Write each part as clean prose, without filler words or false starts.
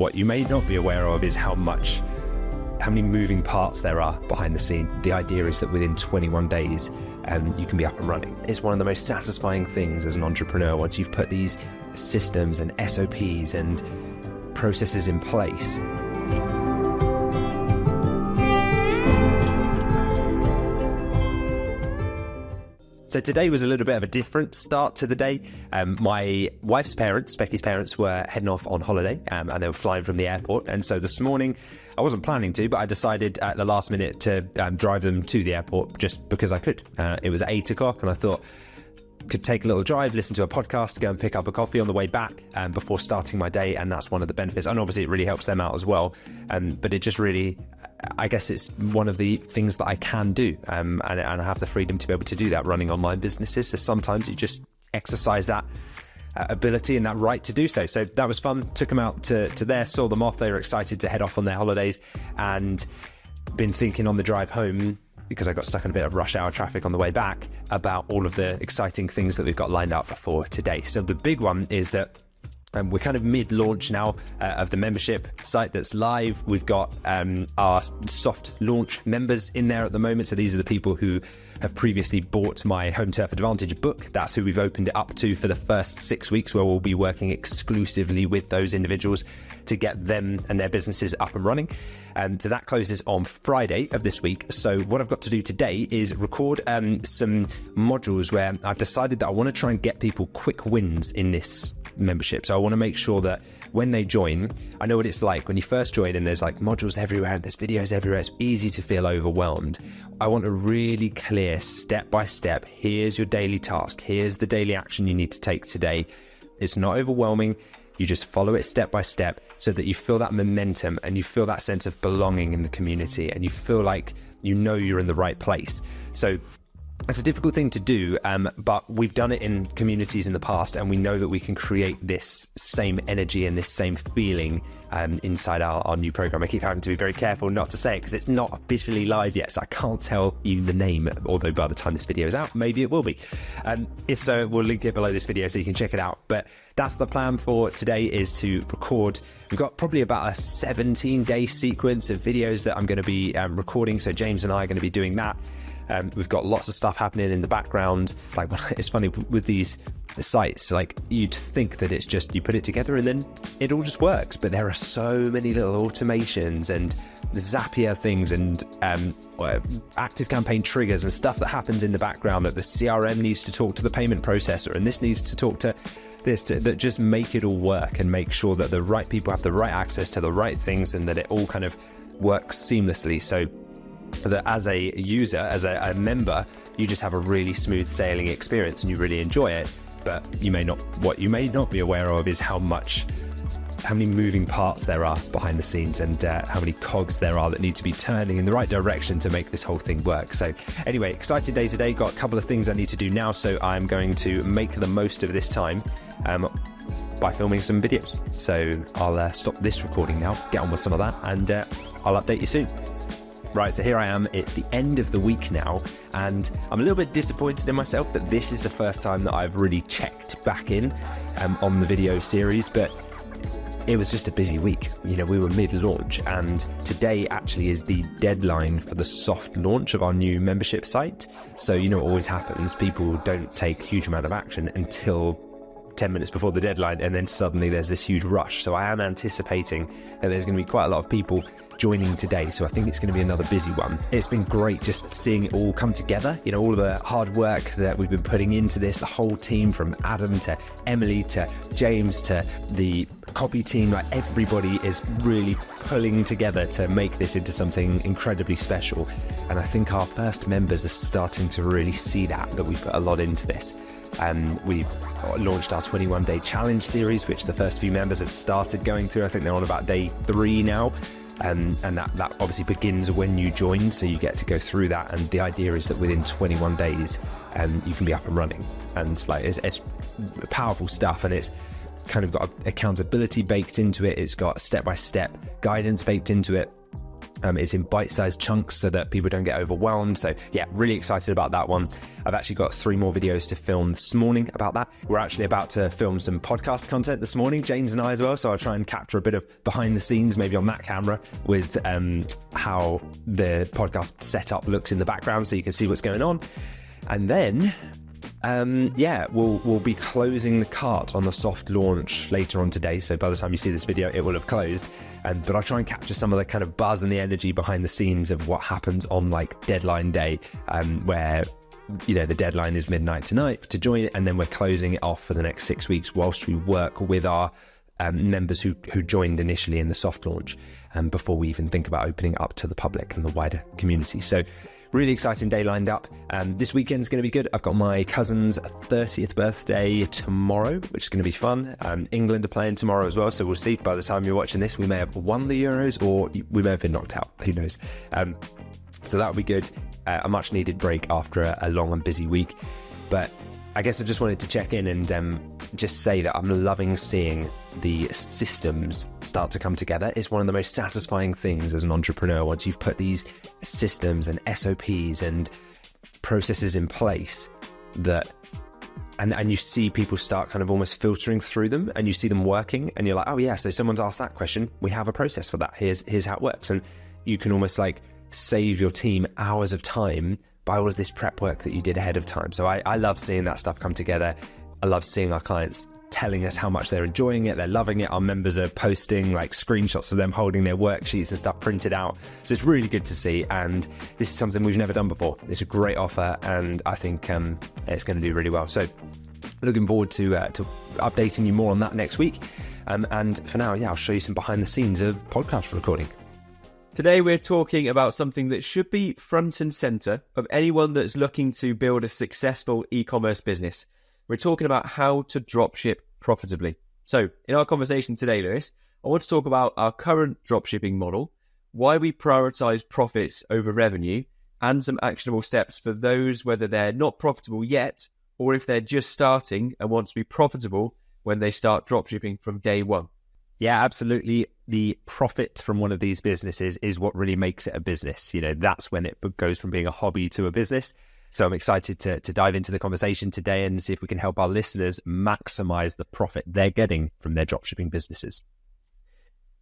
what you may not be aware of is how many moving parts there are behind the scenes. The idea is that within 21 days, you can be up and running. It's one of the most satisfying things as an entrepreneur once you've put these systems and SOPs and processes in place. So today was a little bit of a different start to the day. My wife's parents, Becky's parents, were heading off on holiday and they were flying from the airport. And so this morning, I wasn't planning to, but I decided at the last minute to drive them to the airport just because I could. It was 8 o'clock and I thought, could take a little drive, listen to a podcast, go and pick up a coffee on the way back before starting my day. And that's one of the benefits. And obviously it really helps them out as well. But it just really, I guess it's one of the things that I can do. And I have the freedom to be able to do that running online businesses. So sometimes you just exercise that ability and that right to do so. So that was fun. Took them out to there, saw them off. They were excited to head off on their holidays, and been thinking on the drive home, because I got stuck in a bit of rush hour traffic on the way back, about all of the exciting things that we've got lined up for today. So the big one is that we're kind of mid-launch now of the membership site that's live. We've got our soft launch members in there at the moment. So these are the people who have previously bought my Home Turf Advantage book. That's who we've opened it up to for the first 6 weeks, where we'll be working exclusively with those individuals to get them and their businesses up and running. So that closes on Friday of this week. So what I've got to do today is record some modules where I've decided that I want to try and get people quick wins in this membership. So I want to make sure that when they join, I know what it's like when you first join and there's like modules everywhere and there's videos everywhere. It's easy to feel overwhelmed. I want a really clear step by step. Here's your daily task. Here's the daily action you need to take today. It's not overwhelming. You just follow it step by step so that you feel that momentum and you feel that sense of belonging in the community and you feel like you know you're in the right place. So it's a difficult thing to do, but we've done it in communities in the past, and we know that we can create this same energy and this same feeling inside our new program. I keep having to be very careful not to say it because it's not officially live yet, so I can't tell you the name, although by the time this video is out, maybe it will be. If so, we'll link it below this video so you can check it out. But that's the plan for today, is to record. We've got probably about a 17-day sequence of videos that I'm going to be recording. So James and I are going to be doing that. We've got lots of stuff happening in the background. Like, it's funny with these sites, like you'd think that it's just you put it together and then it all just works, but there are so many little automations and Zapier things and active campaign triggers and stuff that happens in the background, that the CRM needs to talk to the payment processor and this needs to talk to this, that just make it all work and make sure that the right people have the right access to the right things and that it all kind of works seamlessly. So that as a user, as a member, you just have a really smooth sailing experience and you really enjoy it. But what you may not be aware of is how many moving parts there are behind the scenes and how many cogs there are that need to be turning in the right direction to make this whole thing work. So anyway, excited day today. Got a couple of things I need to do now, so I'm going to make the most of this time by filming some videos. So I'll stop this recording now, get on with some of that, and I'll update you soon. Right, so here I am. It's the end of the week now, and I'm a little bit disappointed in myself that this is the first time that I've really checked back in on the video series, but it was just a busy week. You know, we were mid-launch, and today actually is the deadline for the soft launch of our new membership site. So you know what always happens, people don't take a huge amount of action until 10 minutes before the deadline, and then suddenly there's this huge rush. So I am anticipating that there's going to be quite a lot of people joining today, so I think it's going to be another busy one. It's been great just seeing it all come together, you know, all of the hard work that we've been putting into this, the whole team from Adam to Emily to James to the copy team, like everybody is really pulling together to make this into something incredibly special. And I think our first members are starting to really see that we've put a lot into this. We've launched our 21-day challenge series, which the first few members have started going through. I think they're on about day 3 now. And that obviously begins when you join, so you get to go through that. And the idea is that within 21 days, you can be up and running. And like it's powerful stuff, and it's kind of got accountability baked into it. It's got step-by-step guidance baked into it. It's in bite-sized chunks so that people don't get overwhelmed. So yeah, really excited about that one. I've actually got 3 more videos to film this morning about that. We're actually about to film some podcast content this morning, James and I as well. So I'll try and capture a bit of behind the scenes, maybe on that camera, with how the podcast setup looks in the background so you can see what's going on. And then we'll be closing the cart on the soft launch later on today. So by the time you see this video, it will have closed. But I'll try and capture some of the kind of buzz and the energy behind the scenes of what happens on like deadline day, where, you know, the deadline is midnight tonight to join it. And then we're closing it off for the next 6 weeks whilst we work with our members who joined initially in the soft launch, before we even think about opening up to the public and the wider community. So really exciting day lined up. This weekend's going to be good. I've got my cousin's 30th birthday tomorrow, which is going to be fun. England are playing tomorrow as well, so we'll see. By the time you're watching this, we may have won the Euros or we may have been knocked out. Who knows? So that'll be good. A much needed break after a long and busy week. But I guess I just wanted to check in and just say that I'm loving seeing the systems start to come together. It's one of the most satisfying things as an entrepreneur once you've put these systems and SOPs and processes in place that, and you see people start kind of almost filtering through them and you see them working and you're like, oh yeah, so someone's asked that question. We have a process for that. Here's how it works. And you can almost like save your team hours of time by all of this prep work that you did ahead of time. So I love seeing that stuff come together. I love seeing our clients telling us how much they're enjoying it, they're loving it. Our members are posting like screenshots of them holding their worksheets and stuff printed out. So it's really good to see, and this is something we've never done before. It's a great offer, and I think it's going to do really well. So looking forward to updating you more on that next week. And for now, yeah, I'll show you some behind the scenes of podcast recording. Today we're talking about something that should be front and center of anyone that's looking to build a successful e-commerce business. We're talking about how to dropship profitably. So in our conversation today, Lewis, I want to talk about our current dropshipping model, why we prioritize profits over revenue, and some actionable steps for those whether they're not profitable yet or if they're just starting and want to be profitable when they start dropshipping from day one. Yeah, absolutely. The profit from one of these businesses is what really makes it a business. You know, that's when it goes from being a hobby to a business. So I'm excited to dive into the conversation today and see if we can help our listeners maximize the profit they're getting from their dropshipping businesses.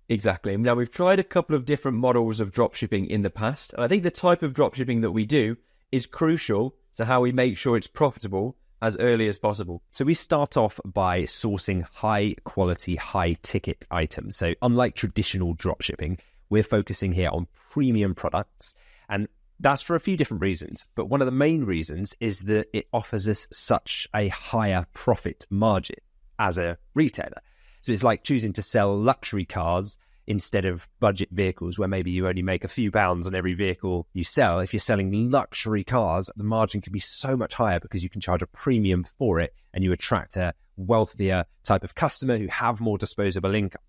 Exactly. Now, we've tried a couple of different models of dropshipping in the past, and I think the type of dropshipping that we do is crucial to how we make sure it's profitable as early as possible. So we start off by sourcing high quality, high ticket items. So unlike traditional dropshipping, we're focusing here on premium products, and that's for a few different reasons. But one of the main reasons is that it offers us such a higher profit margin as a retailer. So it's like choosing to sell luxury cars instead of budget vehicles, where maybe you only make a few pounds on every vehicle you sell. If you're selling luxury cars, the margin can be so much higher because you can charge a premium for it and you attract a wealthier type of customer who have more disposable income.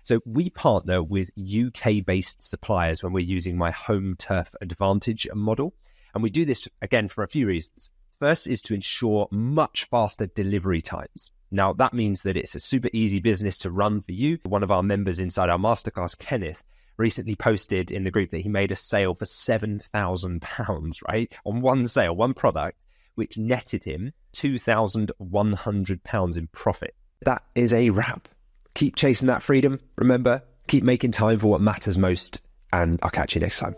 So we partner with UK-based suppliers when we're using my home turf advantage model. And we do this, again, for a few reasons. First is to ensure much faster delivery times. Now, that means that it's a super easy business to run for you. One of our members inside our masterclass, Kenneth, recently posted in the group that he made a sale for £7,000, right? On one sale, one product, which netted him £2,100 in profit. That is a wrap. Keep chasing that freedom. Remember, keep making time for what matters most, and I'll catch you next time.